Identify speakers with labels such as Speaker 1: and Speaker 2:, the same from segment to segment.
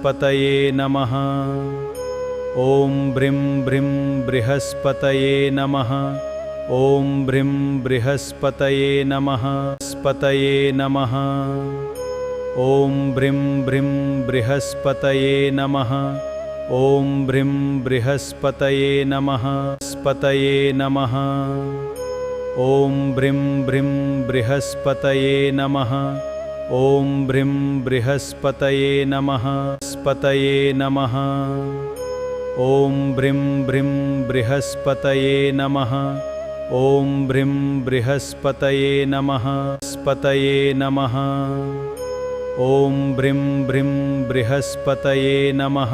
Speaker 1: बृहस्पतये नमः। ॐ ब्रीं ब्रीं बृहस्पतये नमः। ॐ ब्रीं बृहस्पतये नमः। स्पतये नमः। ॐ ब्रीं ब्रीं बृहस्पतये नमः। ॐ ब्रीं बृहस्पतये नमः। स्पतये नमः। ॐ ब्रीं ब्रीं बृहस्पतये नमः। ॐ ब्रीं बृहस्पतये नमः। स्पतये नमः। ॐ ब्रीं ब्रीं बृहस्पतये नमः। ॐ ब्रीं बृहस्पतये नमः। स्पतये नमः। ॐ ब्रीं ब्रीं बृहस्पतये नमः।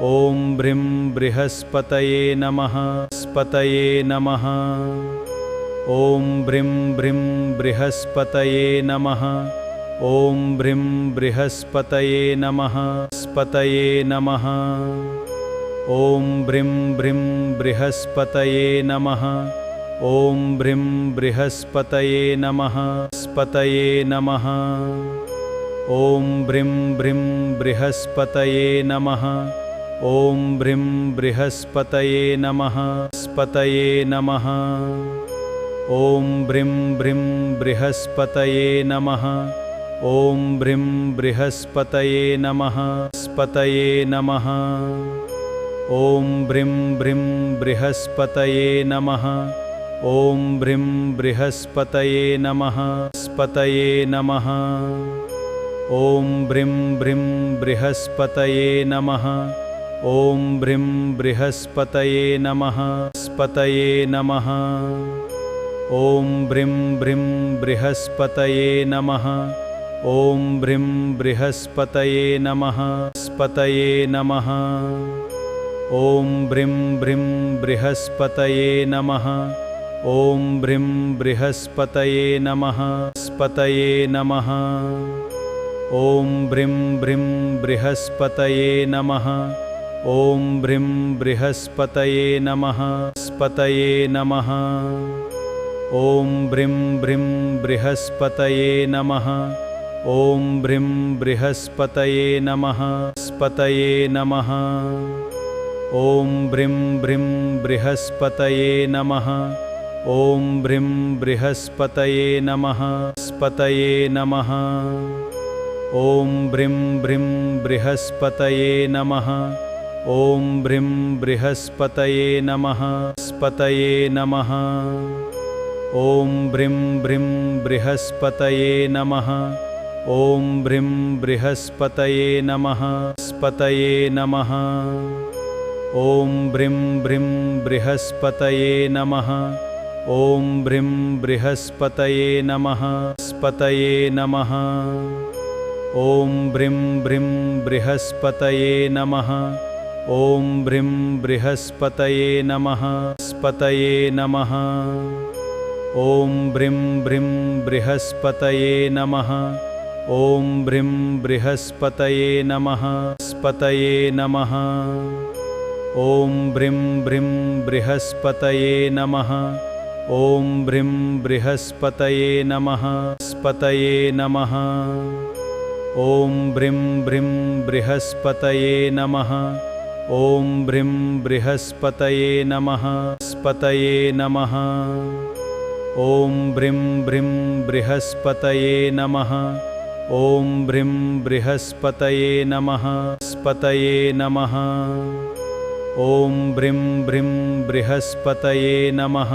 Speaker 1: ॐ ब्रीं बृहस्पतये नमः। स्पतये नमः। ॐ ब्रीं ब्रीं बृहस्पतये नमः। ॐ ब्रीं बृहस्पतये नमः। स्पतये नमः। ॐ ब्रीं ब्रीं बृहस्पतये नमः। ॐ ब्रीं बृहस्पतये नमः। स्पतये नमः। ॐ ब्रीं ब्रीं बृहस्पतये नमः। ॐ ब्रीं बृहस्पतये नमः। स्पतये नमः। ॐ ब्रीं ब्रीं बृहस्पतये नमः। ॐ ब्रीं बृहस्पतये नमः। स्पतये नमः। ॐ ब्रीं ब्रीं बृहस्पतये नमः। ॐ ब्रीं बृहस्पतये नमः। स्पतये नमः। ॐ ब्रीं ब्रीं बृहस्पतये नमः। ॐ ब्रीं बृहस्पतये नमः। स्पतये नमः। ॐ ब्रीं ब्रीं बृहस्पतये नमः। ॐ ब्रीं बृहस्पतये नमः। स्पतये नमः। ॐ ब्रीं ब्रीं बृहस्पतये नमः। ॐ ब्रीं बृहस्पतये नमः। स्पतये नमः। ॐ ब्रीं ब्रीं बृहस्पतये नमः। ॐ ब्रीं बृहस्पतये नमः। स्पतये नमः। ॐ ब्रीं ब्रीं बृहस्पतये नमः। ॐ ब्रीं बृहस्पतये नमः। स्पतये नमः। ॐ ब्रीं ब्रीं बृहस्पतये नमः। ॐ ब्रीं बृहस्पतये नमः। स्पतये नमः। ॐ ब्रीं ब्रीं बृहस्पतये नमः। ॐ ब्रीं बृहस्पतये नमः। स्पतये नमः। ॐ ब्रीं ब्रीं बृहस्पतये नमः। ॐ ब्रीं बृहस्पतये नमः। स्पतये नमः। ॐ ब्रीं ब्रीं बृहस्पतये नमः। ॐ ब्रीं बृहस्पतये नमः। स्पतये नमः। ॐ ब्रीं ब्रीं बृहस्पतये नमः। ॐ ब्रीं बृहस्पतये नमः। स्पतये नमः। ॐ ब्रीं ब्रीं बृहस्पतये नमः। ॐ ब्रीं बृहस्पतये नमः। स्पतये नमः। ॐ ब्रीं ब्रीं बृहस्पतये नमः। ॐ ब्रीं बृहस्पतये नमः। स्पतये नमः। ॐ ब्रीं ब्रीं बृहस्पतये नमः। ॐ ब्रीं बृहस्पतये नमः। स्पतये नमः। ॐ ब्रीं ब्रीं बृहस्पतये नमः। ॐ ब्रीं बृहस्पतये नमः। स्पतये नमः। ॐ ब्रीं ब्रीं बृहस्पतये नमः।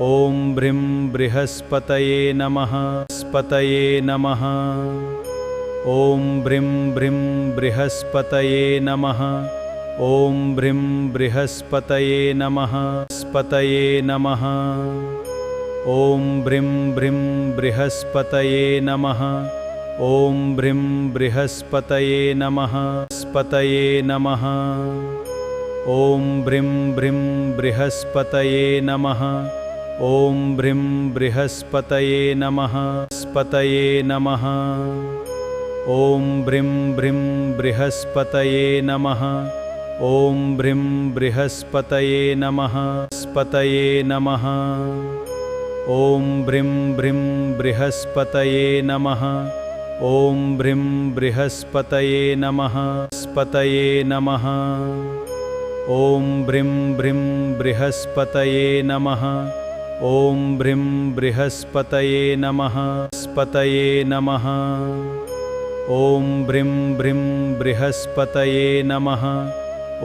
Speaker 1: ॐ ब्रीं बृहस्पतये नमः। स्पतये नमः। ॐ ब्रीं ब्रीं बृहस्पतये नमः। ॐ ब्रीं बृहस्पतये नमः। स्पतये नमः। ॐ ब्रीं ब्रीं बृहस्पतये नमः। ॐ ब्रीं बृहस्पतये नमः। स्पतये नमः। ॐ ब्रीं ब्रीं बृहस्पतये नमः। ॐ ब्रीं बृहस्पतये नमः। स्पतये नमः। ॐ ब्रीं ब्रीं बृहस्पतये नमः। ॐ ब्रीं बृहस्पतये नमः। स्पतये नमः। ॐ ब्रीं ब्रीं बृहस्पतये नमः। ॐ ब्रीं बृहस्पतये नमः स्पतये नमः ॐ ब्रीं बृहस्पतये नमः ॐ ब्रीं बृहस्पतये नमः स्पतये नमः ॐ ब्रीं बृहस्पतये नमः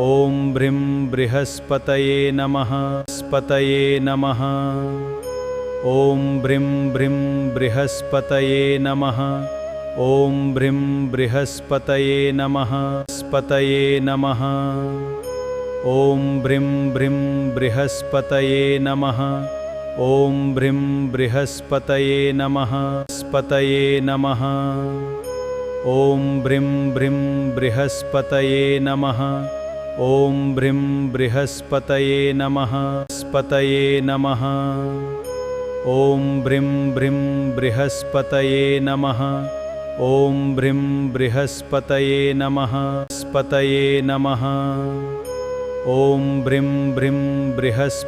Speaker 1: ॐ ब्रीं बृहस्पतये नमः स्पतये नमः ॐ ब्रीं बृहस्पतये नमः ॐ ब्रीं बृहस्पतये नमः स्पतये नमः ॐ ब्रीं बृहस्पतये नमः ॐ ब्रीं बृहस्पतये नमः स्पतये नमः ॐ ब्रीं बृहस्पतये नमः ॐ ब्रीं बृहस्पतये नमः स्पतये नमः ॐ ब्रीं बृहस्पतये नमः ॐ ब्रीं बृहस्पतये नमः स्पतये नमः ॐ ब्रीं बृहस्पतये